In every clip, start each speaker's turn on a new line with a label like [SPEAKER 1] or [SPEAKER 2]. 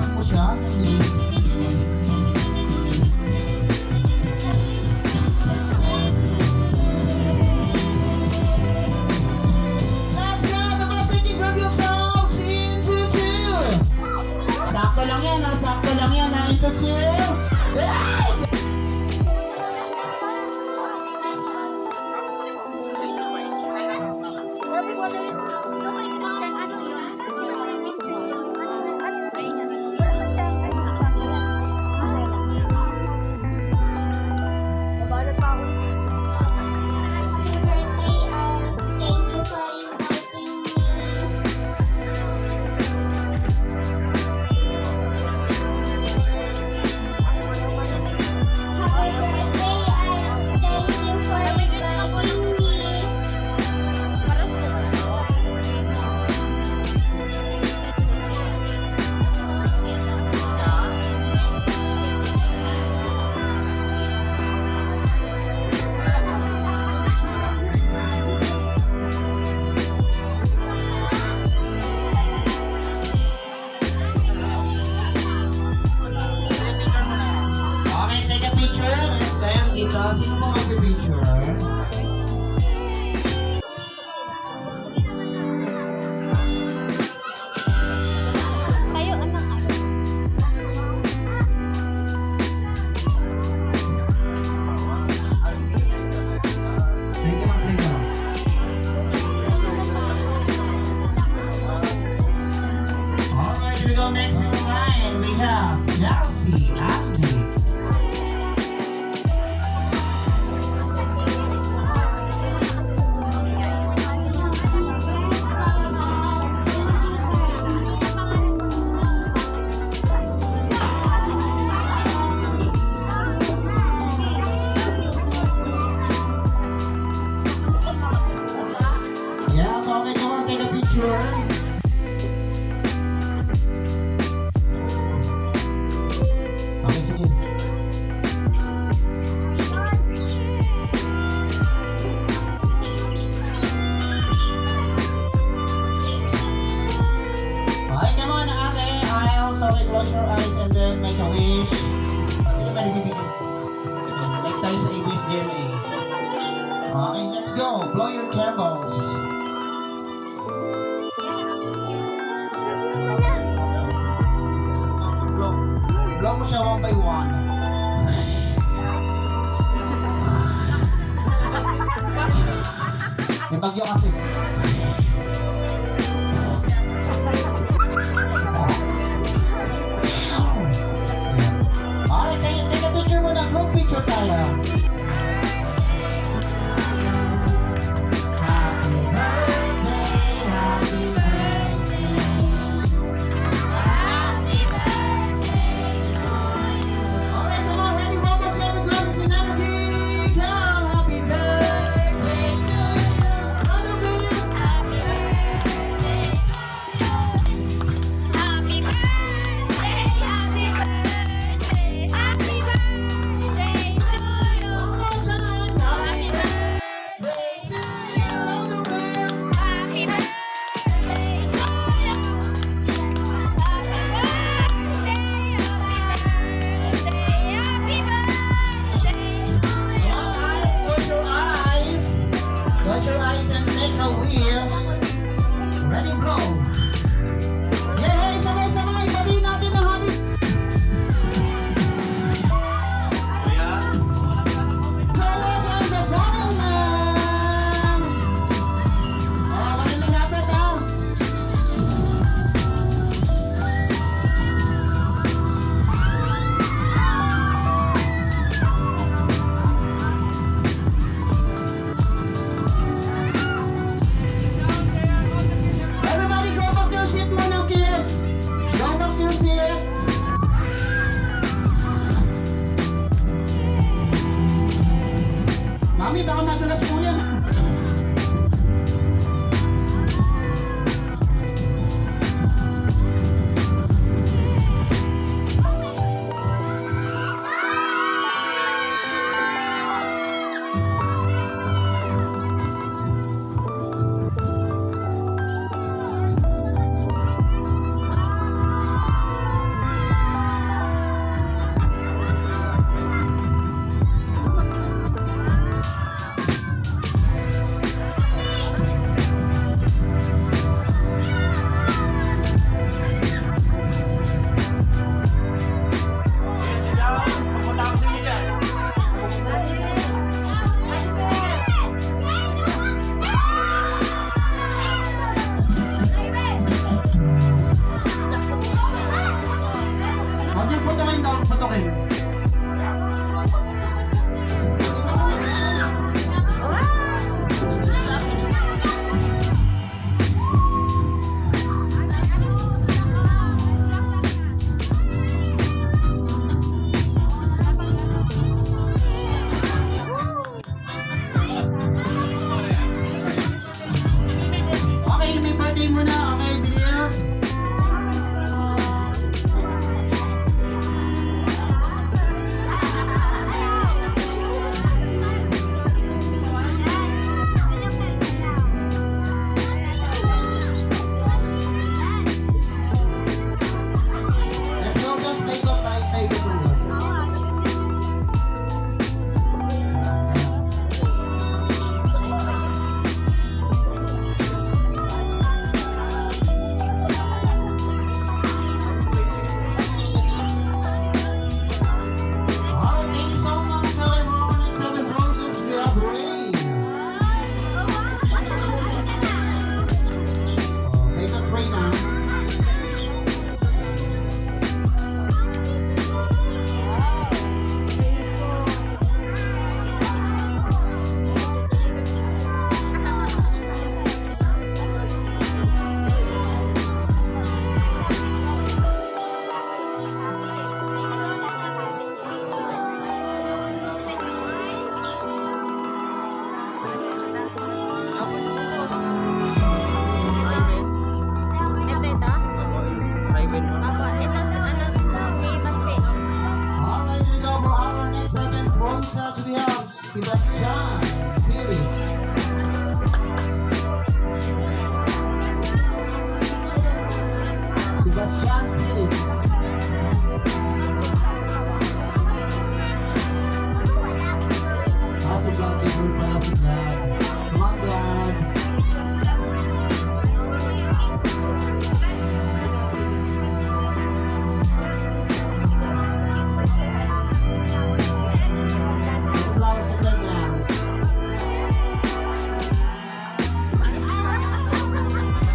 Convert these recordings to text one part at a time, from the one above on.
[SPEAKER 1] Block mo siya. Let's go! The Masiki Review Songs into 2. Sakto lang yan ha. Sakto lang yan ha. Into 2. Hey! Sino mo mag-picture?
[SPEAKER 2] Tayo, anak, ano?
[SPEAKER 1] Play ka lang, play ka lang. Alright, we go next in line. We have Chelsea Andy. Yeah, so okay, come on, take a picture. Okay, sige. Okay, come on, ate. I also will close your eyes and then make a wish. Sige ba, hindi. Like tayo sa English game eh. Okay, let's go. Blow your candles. Blow mo siya one by one. May bagyo kasi. Alright, take a picture muna. Group picture tayo. Happy birthday, happy birthday. Alright, come on, ready, one more time, we love to energy. Come, happy birthday to you. Another video. Sebastian Philip. Sebastian Philip. Si Vlad, Igor pala si Vlad. Come on, Vlad. Flowers and then dance.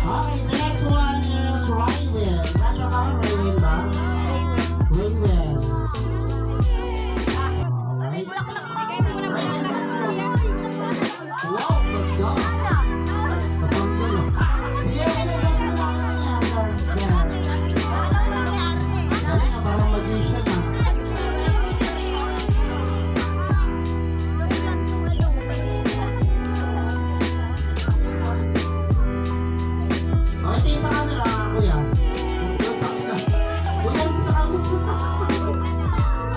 [SPEAKER 1] Okay, the next one is Raywell. Nasa ka Raywell ba? Raywell. Alright. Wow, let's go. Patanggal ah. Yeah, nagdance mo na yan. Dali nga, parang magician ah. Okay, tingin sa camera, kuya. Kuya, tingin sa camera.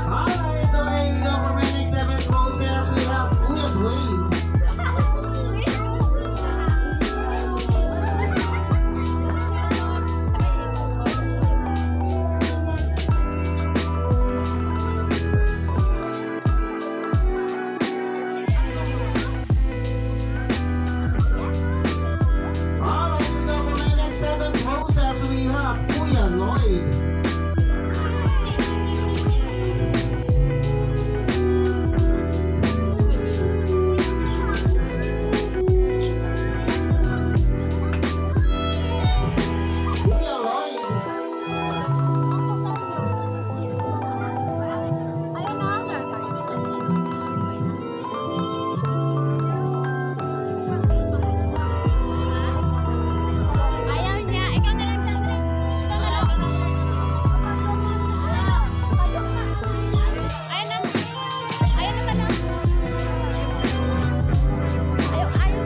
[SPEAKER 1] Alright, okay, we go for my next 7th process. We have Kuya Dwayne. Alright, we go for my next 7th process. We have Kuya Lloyd. Kuya Lloyd.
[SPEAKER 2] Ayaw niya. Ikaw na lang, Sandra. Ikaw na lang. Ayaw na. Ayaw na pala. Ayaw, ayaw.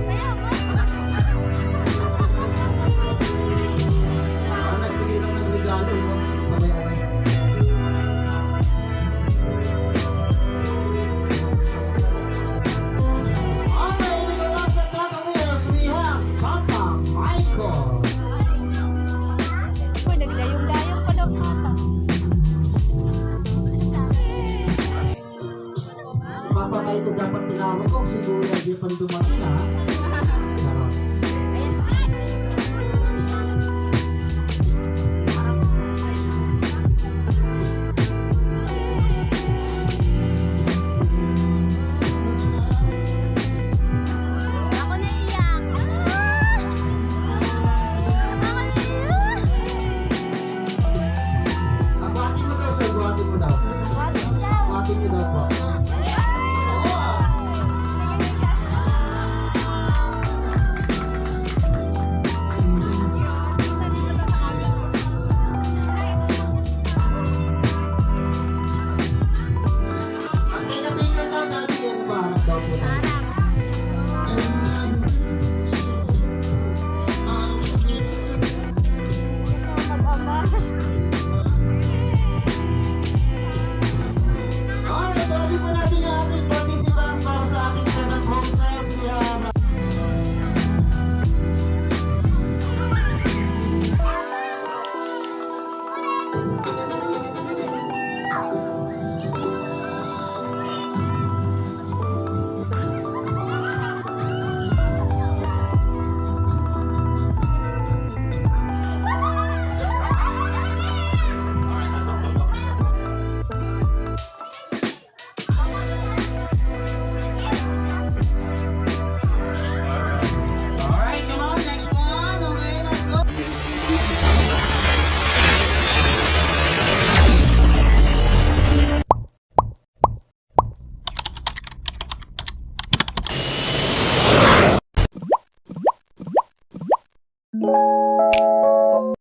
[SPEAKER 2] Sayaw mo.
[SPEAKER 1] Parang nagbigay lang ng regalo, no? Sabay alay. Okay, we go last but not the least. We have Papa Michael.
[SPEAKER 2] Uy, nagdayong-dayong pa daw mata.
[SPEAKER 1] Papa Michael dapat tinawag ko. Siguro hindi pa dumating, ha? Charot.
[SPEAKER 2] Ako naiyak. Ako naiyak.
[SPEAKER 1] Buhatin mo daw, sir. Buhatin mo daw. Buhatin niyo daw po. Ang take a picture daw, daddy. Ano ba? Hanap daw po tayo. Alright, daddy po natin yung ating participants para sa ating 7th process. We have Alright, come on, next one. Okay, let's go.
[SPEAKER 2] Thank you.